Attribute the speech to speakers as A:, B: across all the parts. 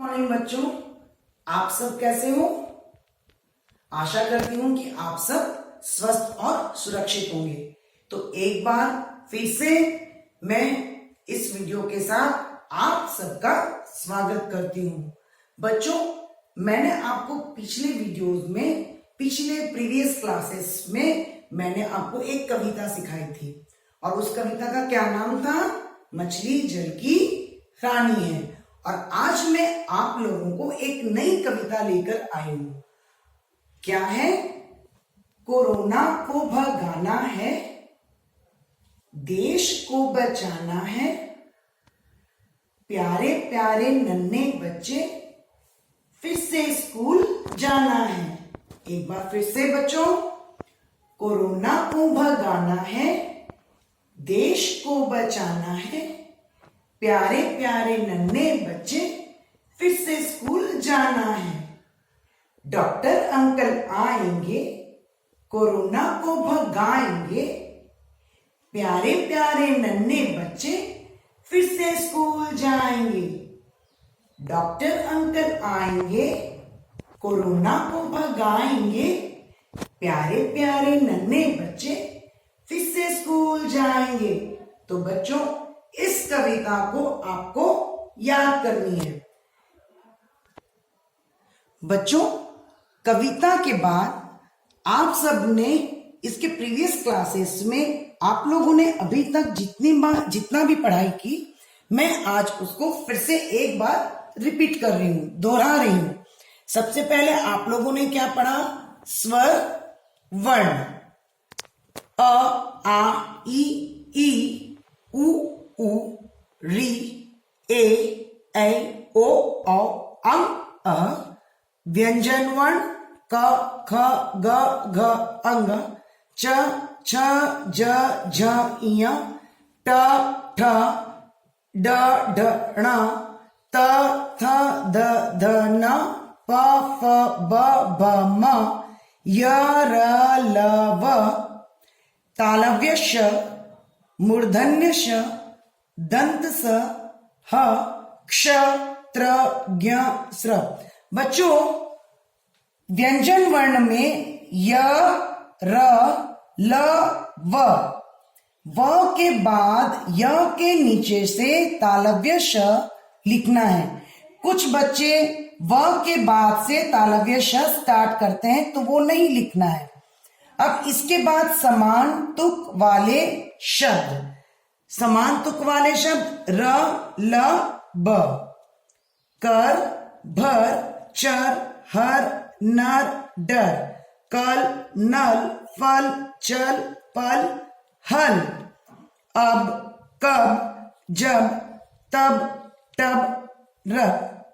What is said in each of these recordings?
A: Morning बच्चों, आप सब कैसे हो। आशा करती हूं कि आप सब स्वस्थ और सुरक्षित होंगे। तो एक बार फिर से मैं इस वीडियो के साथ आप सबका स्वागत करती हूं। बच्चों, मैंने आपको पिछले वीडियोस में, पिछले प्रीवियस क्लासेस में मैंने आपको एक कविता सिखाई थी और उस कविता का क्या नाम था? मछली जल की रानी है। और आज मैं आप लोगों को एक नई कविता लेकर आई हूं। क्या है? कोरोना को भगाना है, देश को बचाना है, प्यारे प्यारे नन्हे बच्चे फिर से स्कूल जाना है। एक बार फिर से बच्चों, कोरोना को भगाना है, देश को बचाना है, प्यारे प्यारे नन्हे बच्चे फिर से स्कूल जाना है। डॉक्टर अंकल आएंगे, कोरोना को भगाएंगे, प्यारे प्यारे नन्हे बच्चे फिर से स्कूल जाएंगे। डॉक्टर अंकल आएंगे, कोरोना को भगाएंगे, प्यारे प्यारे नन्हे बच्चे फिर से स्कूल जाएंगे। तो बच्चों, इस कविता को आपको याद करनी है। बच्चों, कविता के बाद आप सब ने इसके प्रीवियस क्लासेस में आप लोगों ने अभी तक जितना भी पढ़ाई की, मैं आज उसको फिर से एक बार रिपीट कर रही हूं, दोहरा रही हूं। सबसे पहले आप लोगों ने क्या पढ़ा? स्वर वर्ण अ, आ, ई, उ, उ, री, ए, ऐ, ओ, औ, अं, अ। व्यंजन वर्ण क, ख, ग, घ, अंग, च, छ, ज, झ, ञ, ट, ठ, ड, ढ, ण, त, थ, द, ध, न, प, फ, ब, भ, म, य, र, ल, व। तालव्य श, मूर्धन्य श, दंत स, ह, क्ष, त्र, ज्ञ, स्र। बच्चों, व्यंजन वर्ण में य, र, ल, व के बाद य के नीचे से तालव्य श लिखना है। कुछ बच्चे व के बाद से तालव्य श स्टार्ट करते हैं, तो वो नहीं लिखना है। अब इसके बाद समान तुक वाले शब्द, समान तुक वाले शब्द र, ल, ब। कर, भर, चर, हर, नर, डर, कल, नल, फल, चल, पल, हल, अब, कब, जब, तब, तब, रब।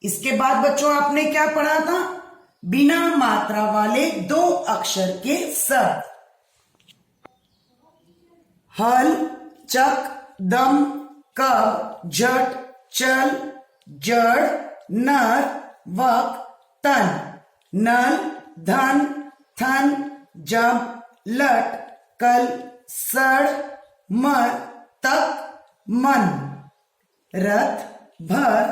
A: इसके बाद बच्चों आपने क्या पढ़ा था? बिना मात्रा वाले दो अक्षर के शब्द। हल, चक, दम, कब, झट, चल, जड़, नर, वक, तन, नल, धन, थन, जब, लट, कल, सड़, मर, तक, मन, रथ, भर,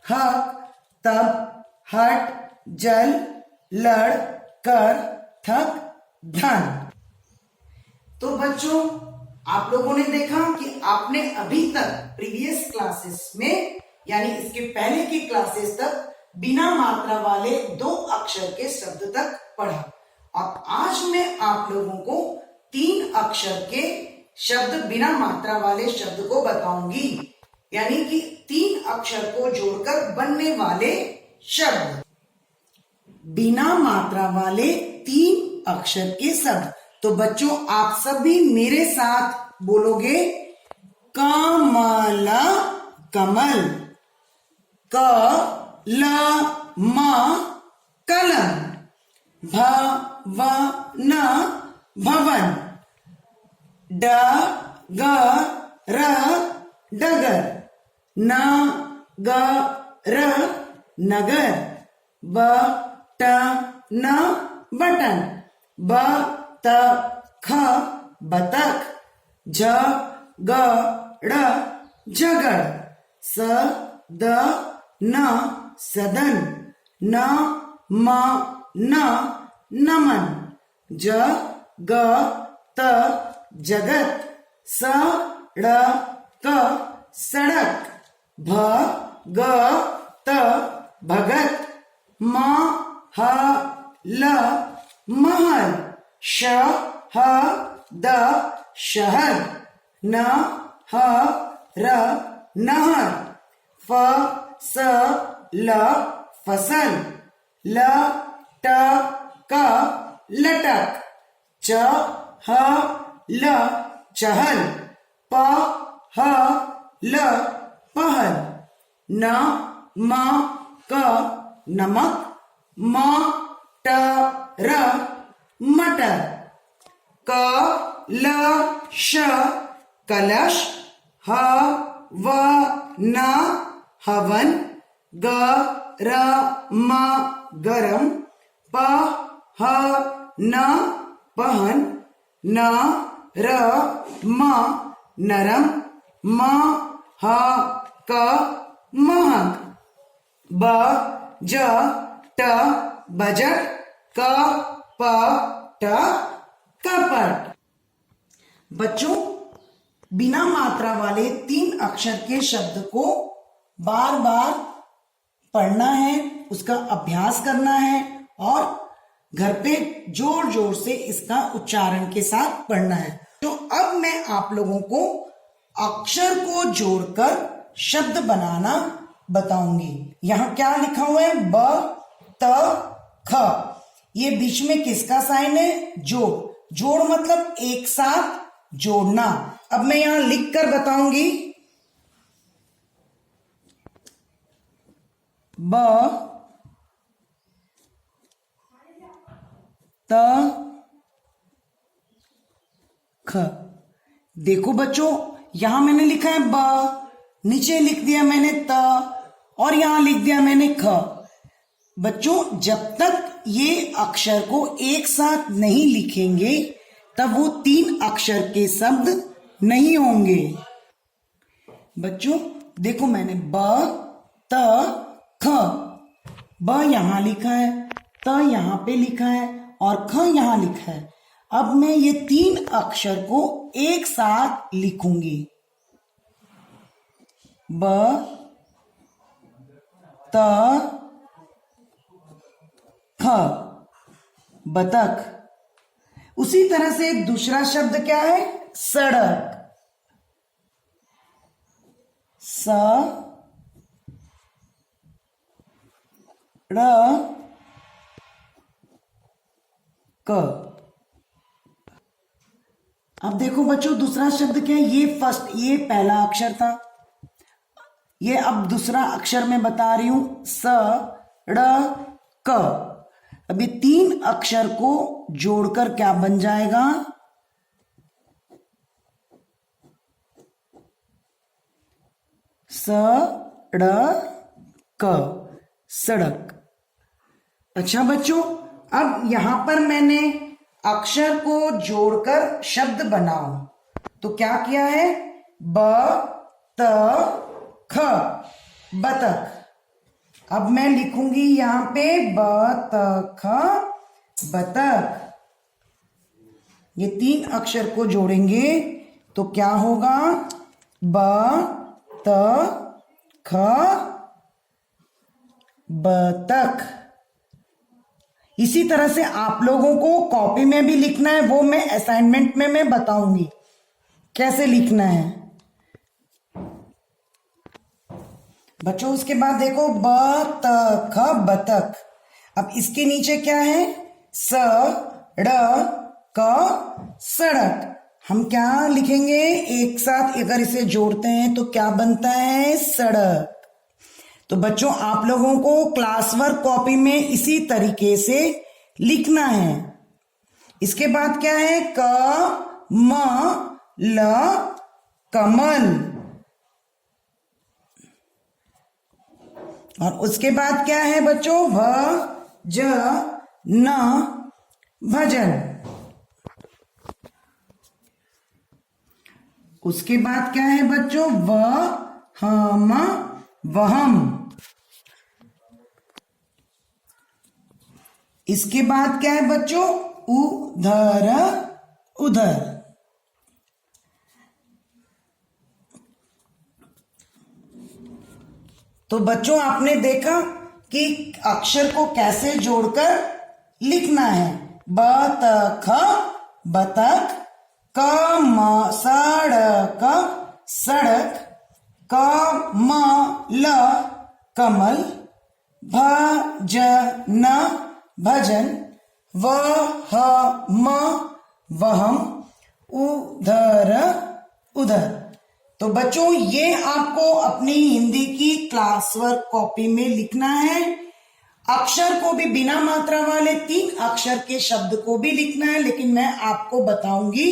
A: हक, तब, हट, जल, लड़, कर, थक, धन। तो बच्चों, आप लोगों ने देखा कि आपने अभी तक प्रीवियस क्लासेस में, यानी इसके पहले की क्लासेस तक बिना मात्रा वाले दो अक्षर के शब्द तक पढ़ा। और आज मैं आप लोगों को 3 अक्षर के शब्द, बिना मात्रा वाले शब्द को बताऊंगी, यानी कि 3 अक्षर को जोड़कर बनने वाले शब्द, बिना मात्रा वाले 3 अक्षर के शब्द। तो बच्चों, आप सभी मेरे साथ बोलोगे। कमल, कमल, क, ल, म, कलम, भ, व, न, भवन, ड, ग, र, डगर, न, ग, र, नगर, ब, ट, न, बटन, ब, त, ख, बतख, झ, ग, ड़, झगड़, स, द, न सदन, न म न नमन, ज ग त जगत, स ड़ क सड़क, भ ग त भगत, म ह ल महल, श ह द शहद, न ह र नहर, फ स ल फसल, ल ट क लटक, च ह ल चहल, प ह ल पहल, न म क नमक, म ट र मटर, क ल श कलश, ह व न हवन, ग र म गरम, प ह न पहन, न र म नरम, म ह क महक, ब ज ट बजट, क प ट कपट। बच्चों, बिना मात्रा वाले 3 अक्षर के शब्द को बार बार पढ़ना है, उसका अभ्यास करना है और घर पे जोर जोर से इसका उच्चारण के साथ पढ़ना है। तो अब मैं आप लोगों को अक्षर को जोड़कर शब्द बनाना बताऊंगी। यहां क्या लिखा हुआ है? ब त ख। ये बीच में किसका साइन है? जोड़। जोड़ मतलब एक साथ जोड़ना। अब मैं यहां लिख कर बताऊंगी। ब त ख। देखो बच्चों, यहां मैंने लिखा है ब, नीचे लिख दिया मैंने त और यहां लिख दिया मैंने ख। बच्चों, जब तक ये अक्षर को एक साथ नहीं लिखेंगे तब वो 3 अक्षर के शब्द नहीं होंगे। बच्चों देखो, मैंने ब त ख, ब यहां लिखा है, त यहां पे लिखा है और ख यहां लिखा है। अब मैं ये 3 अक्षर को एक साथ लिखूंगी। ब त ख, बतख। उसी तरह से दूसरा शब्द क्या है? सड़क। स ड़ क। अब देखो बच्चों, दूसरा शब्द क्या है? ये पहला अक्षर था। ये अब दूसरा अक्षर मैं बता रही हूं, स ड़ क। अब ये 3 अक्षर को जोड़कर क्या बन जाएगा? स ड़ क, सड़क। अच्छा बच्चों, अब यहां पर मैंने अक्षर को जोड़कर शब्द बनाओ तो क्या किया है? ब त ख, बतख। अब मैं लिखूंगी यहां पे ब त ख, बतख। ये 3 अक्षर को जोड़ेंगे तो क्या होगा? ब त ख, बतख। इसी तरह से आप लोगों को कॉपी में भी लिखना है, वो मैं असाइनमेंट में मैं बताऊंगी कैसे लिखना है। बच्चों उसके बाद देखो, ब त ख, बतख। अब इसके नीचे क्या है? स ड़ क, सड़क। हम क्या लिखेंगे? एक साथ अगर इसे जोड़ते हैं तो क्या बनता है? सड़क। तो बच्चों, आप लोगों को क्लास वर्क कॉपी में इसी तरीके से लिखना है। इसके बाद क्या है? क म ल, कमल। और उसके बाद क्या है बच्चों? भ ज न, भजन। उसके बाद क्या है बच्चों? व ह म, वहम। इसके बाद क्या है बच्चों, उधर उधर। तो बच्चों आपने देखा कि अक्षर को कैसे जोड़कर लिखना है। बतख बतख, सड़क सड़क, कमल कमल, भजन भजन, वहम वहम, उधर उधर। तो बच्चों ये आपको अपनी हिंदी की क्लास वर्क कॉपी में लिखना है। अक्षर को भी बिना मात्रा वाले 3 अक्षर के शब्द को भी लिखना है, लेकिन मैं आपको बताऊंगी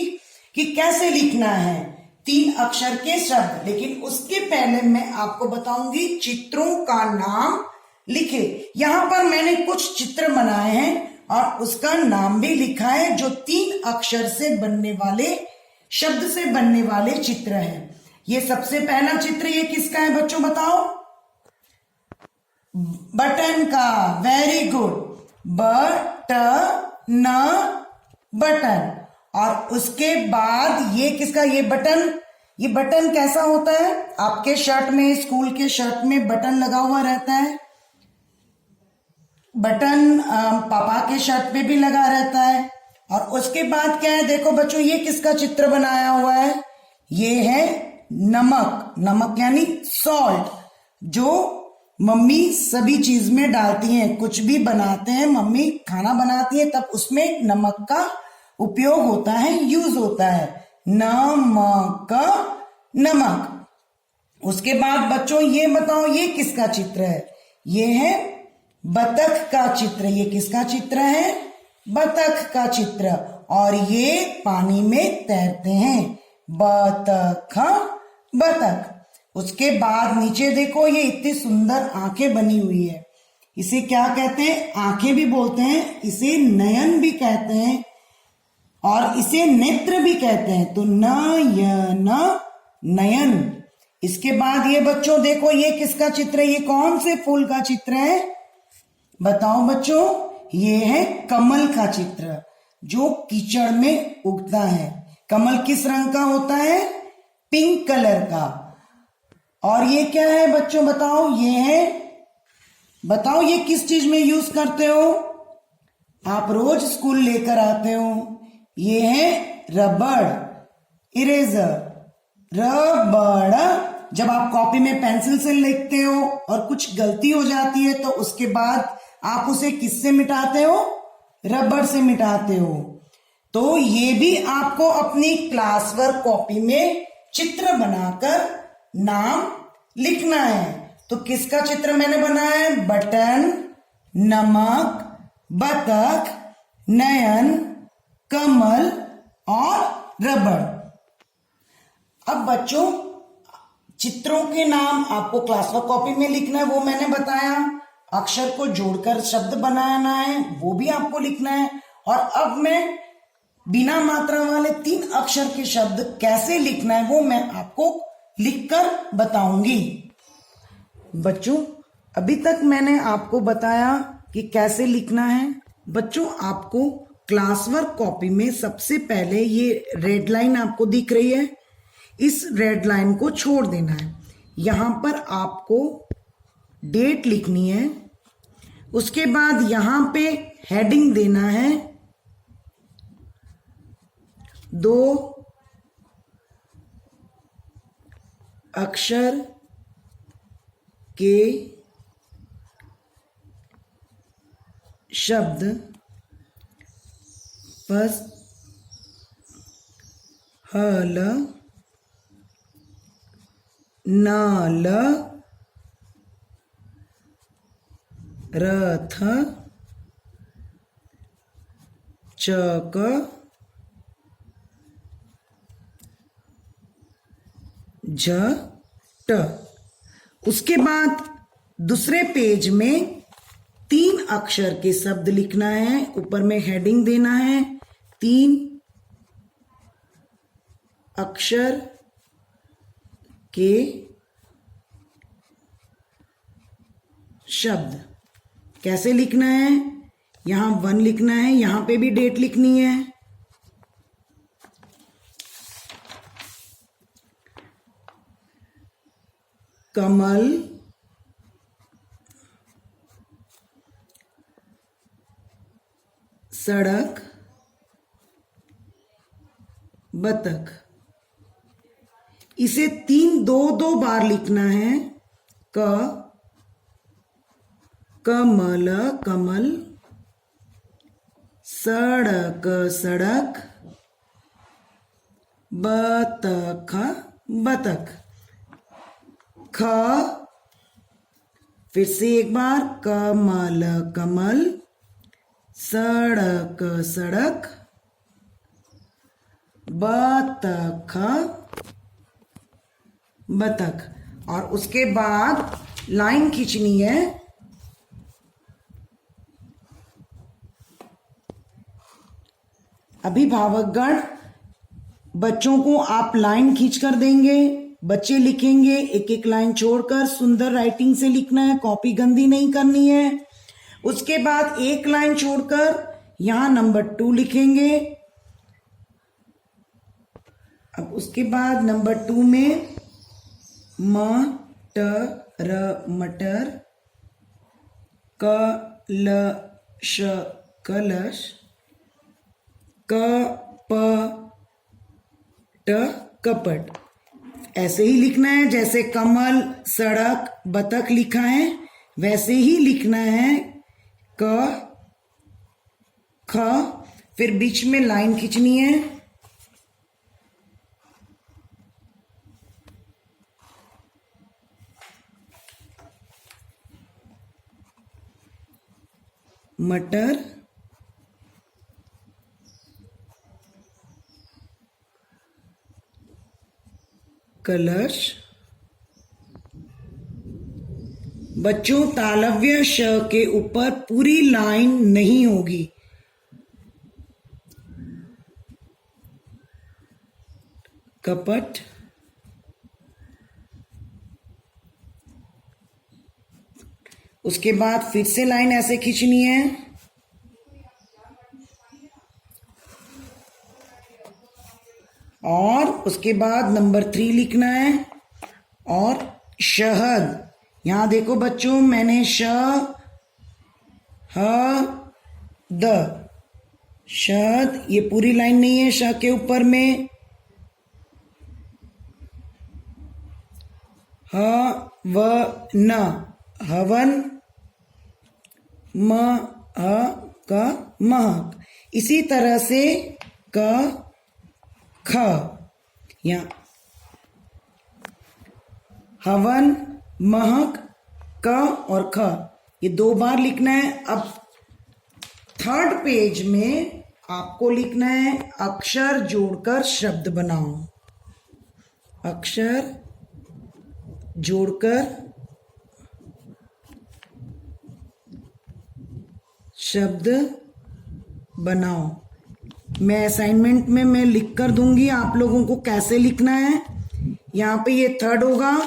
A: कि कैसे लिखना है 3 अक्षर के शब्द। लेकिन उसके पहले मैं आपको बताऊंगी चित्रों का नाम लिखे। यहां पर मैंने कुछ चित्र बनाए हैं और उसका नाम भी लिखा है, जो 3 अक्षर से बनने वाले, शब्द से बनने वाले चित्र हैं। ये सबसे पहला चित्र ये किसका है बच्चों बताओ? बटन का। Very good, button button. और उसके बाद ये किसका? ये बटन। ये बटन कैसा होता है? आपके शर्ट में, स्कूल के शर्ट में बटन लगा हुआ रहता है। बटन पापा के शर्ट पे भी लगा रहता है। और उसके बाद क्या है, देखो बच्चों ये किसका चित्र बनाया हुआ है? ये है नमक। नमक यानी सॉल्ट, जो मम्मी सभी चीज में डालती हैं। कुछ भी बनाते हैं, मम्मी खाना बनाती है, तब उसमें नमक का उपयोग होता है, यूज होता है। नमक नमक। उसके बाद बच्चों ये बताओ ये किसका चित्र है? ये है बतख का चित्र। ये किसका चित्र है? बतख का चित्र। और ये पानी में तैरते हैं। बतख बतख। उसके बाद नीचे देखो ये इतनी सुंदर आंखें बनी हुई है। इसे क्या कहते हैं? आंखें भी बोलते हैं, इसे नयन भी कहते हैं और इसे नेत्र भी कहते हैं। तो नयन नयन। इसके बाद ये बच्चों देखो ये किसका चित्र है? ये कौन से फूल का चित्र है बताओ बच्चों? ये है कमल का चित्र, जो कीचड़ में उगता है। कमल किस रंग का होता है? पिंक कलर का। और ये क्या है बच्चों बताओ? ये है, बताओ ये किस चीज में यूज करते हो? आप रोज स्कूल लेकर आते हो। ये है रबड़, इरेजर। रबड़। जब आप कॉपी में पेंसिल से लिखते हो और कुछ गलती हो जाती है तो उसके बाद आप उसे किससे मिटाते हो? रबड़ से मिटाते हो। तो ये भी आपको अपनी क्लास वर्क कॉपी में चित्र बनाकर नाम लिखना है। तो किसका चित्र मैंने बनाया है? बटन, नमक, बतख, नयन, कमल और रबड़। अब बच्चों चित्रों के नाम आपको क्लास वर्क कॉपी में लिखना है, वो मैंने बताया। अक्षर को जोड़कर शब्द बनाना है, वो भी आपको लिखना है। और अब मैं बिना मात्रा वाले 3 अक्षर के शब्द कैसे लिखना है वो मैं आपको लिखकर बताऊंगी। बच्चों अभी तक मैंने आपको बताया कि कैसे लिखना है। बच्चों आपको क्लास वर्क कॉपी में सबसे पहले ये रेड लाइन आपको दिख रही है, इस रेड लाइन को छोड़ देना है। यहां पर आपको डेट लिखनी है। उसके बाद यहां पे हेडिंग देना है 2 अक्षर के शब्द बस हल नाल रथ चक झट। उसके बाद दूसरे पेज में 3 अक्षर के शब्द लिखना है। ऊपर में हेडिंग देना है 3 अक्षर के शब्द। कैसे लिखना है? यहाँ 1 लिखना है, यहाँ पे भी डेट लिखनी है। कमल, सड़क, बतख। इसे 2 बार लिखना है। कमल कमल, सड़क सड़क, बतख बतख। फिर से एक बार, कमल कमल, सड़क सड़क, बतख बतख। और उसके बाद लाइन खींचनी है। अभिभावकगण, बच्चों को आप लाइन खींच कर देंगे, बच्चे लिखेंगे, एक एक लाइन छोड़कर सुंदर राइटिंग से लिखना है, कॉपी गंदी नहीं करनी है। उसके बाद एक लाइन छोड़कर यहां नंबर 2 लिखेंगे। अब उसके बाद नंबर 2 में मटर मटर, कलश कलश, कपट कपट। ऐसे ही लिखना है जैसे कमल, सड़क, बतख लिखा है, वैसे ही लिखना है। ख, फिर बीच में लाइन खींचनी है। मटर, कलश। बच्चों, तालव्य श के ऊपर पूरी लाइन नहीं होगी। कपट, उसके बाद फिर से लाइन ऐसे खींचनी है। और उसके बाद नंबर 3 लिखना है। और शहद, यहां देखो बच्चों, मैंने द शहद, ये पूरी लाइन नहीं है श के ऊपर में। हवन, हवन, महक। इसी तरह से ख, या हवन, महक, क और ख, ये 2 बार लिखना है। अब 3rd पेज में आपको लिखना है अक्षर जोड़कर शब्द बनाओ। अक्षर जोड़कर शब्द बनाओ। मैं असाइनमेंट में मैं लिख कर दूंगी आप लोगों को कैसे लिखना है। यहाँ पे ये 3rd होगा।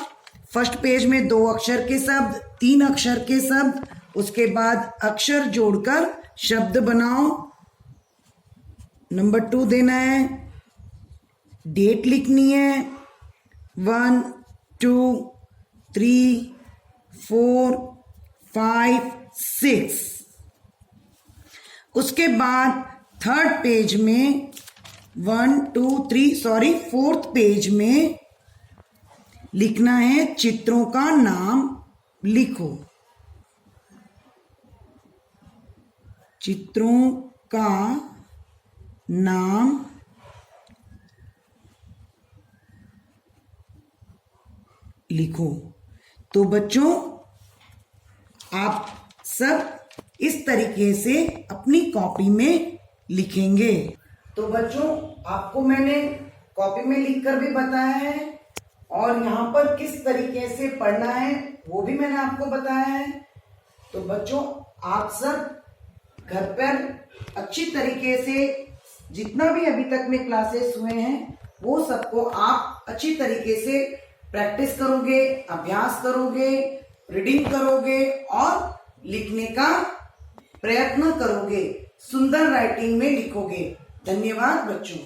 A: फर्स्ट पेज में 2 अक्षर के शब्द, 3 अक्षर के शब्द, उसके बाद अक्षर जोड़कर शब्द बनाओ। नंबर 2 देना है, डेट लिखनी है 1 2 3 4 5 6। उसके बाद 3rd पेज में 4th पेज में लिखना है चित्रों का नाम लिखो। चित्रों का नाम लिखो। तो बच्चों, आप सब इस तरीके से अपनी कॉपी में लिखेंगे। तो बच्चों, आपको मैंने कॉपी में लिखकर भी बताया है और यहाँ पर किस तरीके से पढ़ना है वो भी मैंने आपको बताया है। तो बच्चों, आप सब घर पर अच्छी तरीके से जितना भी अभी तक में क्लासेस हुए हैं वो सबको आप अच्छी तरीके से प्रैक्टिस करोगे, अभ्यास करोगे, रीडिंग करोगे और लिखने का प्रयत्न करोगे, सुंदर राइटिंग में लिखोगे। धन्यवाद बच्चों।